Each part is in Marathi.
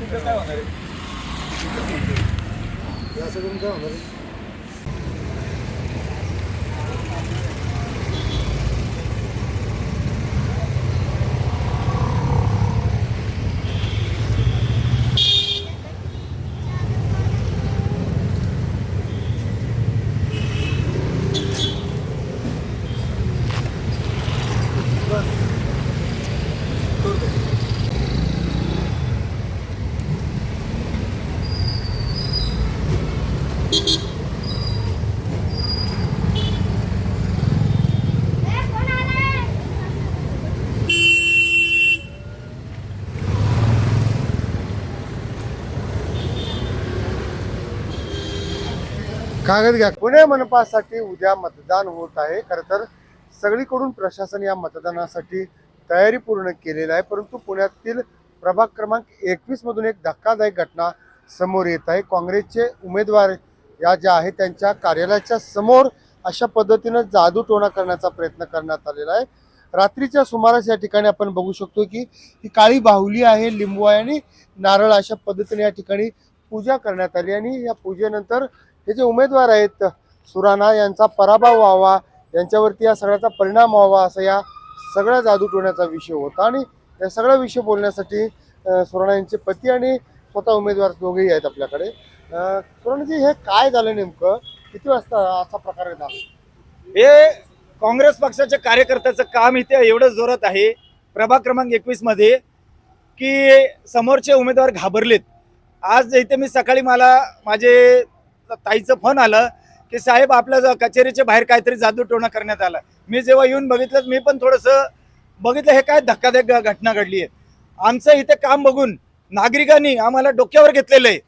तुमचं काय होणार आहे? असं करून काय होणार आहे? कागद घ्या. पुणे मनपासाठी उद्या मतदान होत आहे. खरं तर सगळीकडून प्रशासन या मतदानासाठी तयारी पूर्ण केलेली आहे, परंतु पुण्यातील प्रभाग क्रमांक 21 मधून एक धक्कादायक घटना समोर येत आहे. काँग्रेसचे उमेदवार या ज्या आहेत त्यांच्या कार्यालयाच्या समोर अशा पद्धतीनं जादूटोणा करण्याचा प्रयत्न करण्यात आलेला आहे. रात्रीच्या सुमारास या ठिकाणी आपण बघू शकतो की ही काळी बाहुली आहे, लिंबू आहे आणि नारळ अशा पद्धतीने या ठिकाणी पूजा करण्यात आली आणि या पूजेनंतर हे जे उमेदवार आहेत सुराणा यांचा पराभव व्हावा, यांच्यावरती या सगळ्याचा परिणाम व्हावा असा या सगळ्या जादूटोण्याचा विषय होता. आणि या सगळा विषय बोलण्यासाठी सुराणा यांचे पती आणि स्वतः उमेदवार दोघेही आहेत आपल्याकडे. सुराणाजी, हे काय झालं नेमकं, किती वाजता असा प्रकार झाला? हे काँग्रेस पक्षाच्या कार्यकर्त्याचं काम इथे एवढं जोरात आहे प्रभाग क्रमांक 21 मध्ये की समोरचे उमेदवार घाबरलेत. आज इथे मी सकाळी मला माझे ताईचं फोन आलं की साहेब आपल्या कचेरीच्या बाहेर काहीतरी जादूटोणा करण्यात आला. मी जेव्हा येऊन बघितलं, मी पण थोडंसं बघितलं हे काय धक्कादायक घटना घडली आहे. आमचं इथे काम बघून नागरिकांनी आम्हाला डोक्यावर घेतलेलं आहे.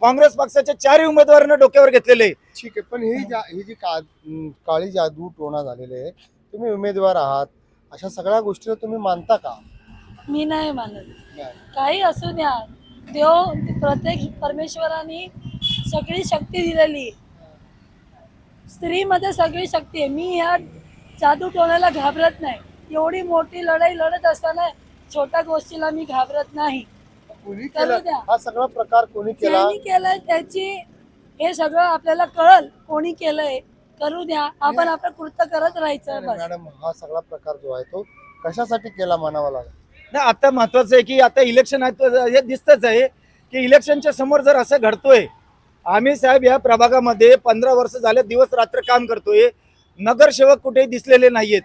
काँग्रेस पक्षाच्या 4 उमेदवारांना डोक्यावर घेतलेले आहे. ठीक आहे, पण ही जी काळी जादू टोणा झालेली आहे, तुम्ही उमेदवार आहात, अशा सगळ्या गोष्टीला तुम्ही मानता का? मी नाही मानत. काही असू द्या, देव प्रत्येक परमेश्वराने सगळी शक्ती दिलेली, स्त्रीमध्ये सगळी शक्ती आहे. मी ह्या जादू टोण्याला घाबरत नाही. एवढी मोठी लढाई लढत असताना छोट्या गोष्टीला मी घाबरत नाही. कोणी केलं हा सगळा प्रकार? कोणी केला? ज्यांनी केलंय त्याची हे सगळं आपल्याला कळल कोणी केलंय. करू द्या, आपण आपलं कृत्य करत राहायचं बस. मॅडम, हा सगळा प्रकार जो आहे तो कशासाठी केला म्हणावा लागेल? नाही, आता महत्वाचं आहे की आता इलेक्शन आहे, हे दिसतच आहे की इलेक्शनच्या समोर जर असं घडतोय. आम्ही साहेब या प्रभागामध्ये 15 वर्ष झाले दिवस रात्र काम करतोय. नगरसेवक कुठेही दिसलेले नाहीयेत,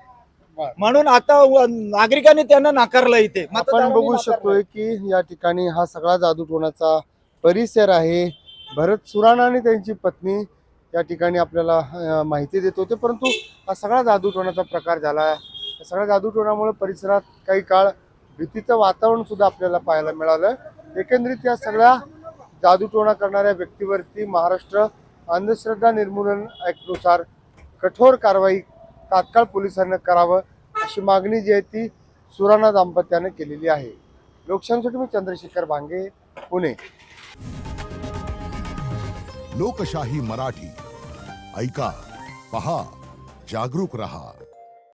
म्हणून आता नागरिकांनी त्यांना नाकारलं. इथे आपण बघू शकतोय की या ठिकाणी हा सगळा जादूटोणाचा परिसर आहे. भरत सुराणा आणि त्यांची पत्नी या ठिकाणी आपल्याला माहिती देत होते, परंतु हा सगळा जादूटोणाचा प्रकार झाला आहे. या सगळ्या जादूटोणामुळे परिसरात काही काळ भीतीचं वातावरण सुद्धा आपल्याला पाहायला मिळालं. एकंदरीत या सगळ्या जादूटोणा करणाऱ्या व्यक्तीवरती महाराष्ट्र अंधश्रद्धा निर्मूलन ॲक्टनुसार कठोर कारवाई तात्काळ पोलिसांनी करावं अशी मागणी जी आहे ती सुराणा दाम्पत्याने केलेली आहे. लोकशाहीसाठी मी चंद्रशेखर भांगे, पुणे. लोकशाही मराठी ऐका, पहा, जागरूक रहा.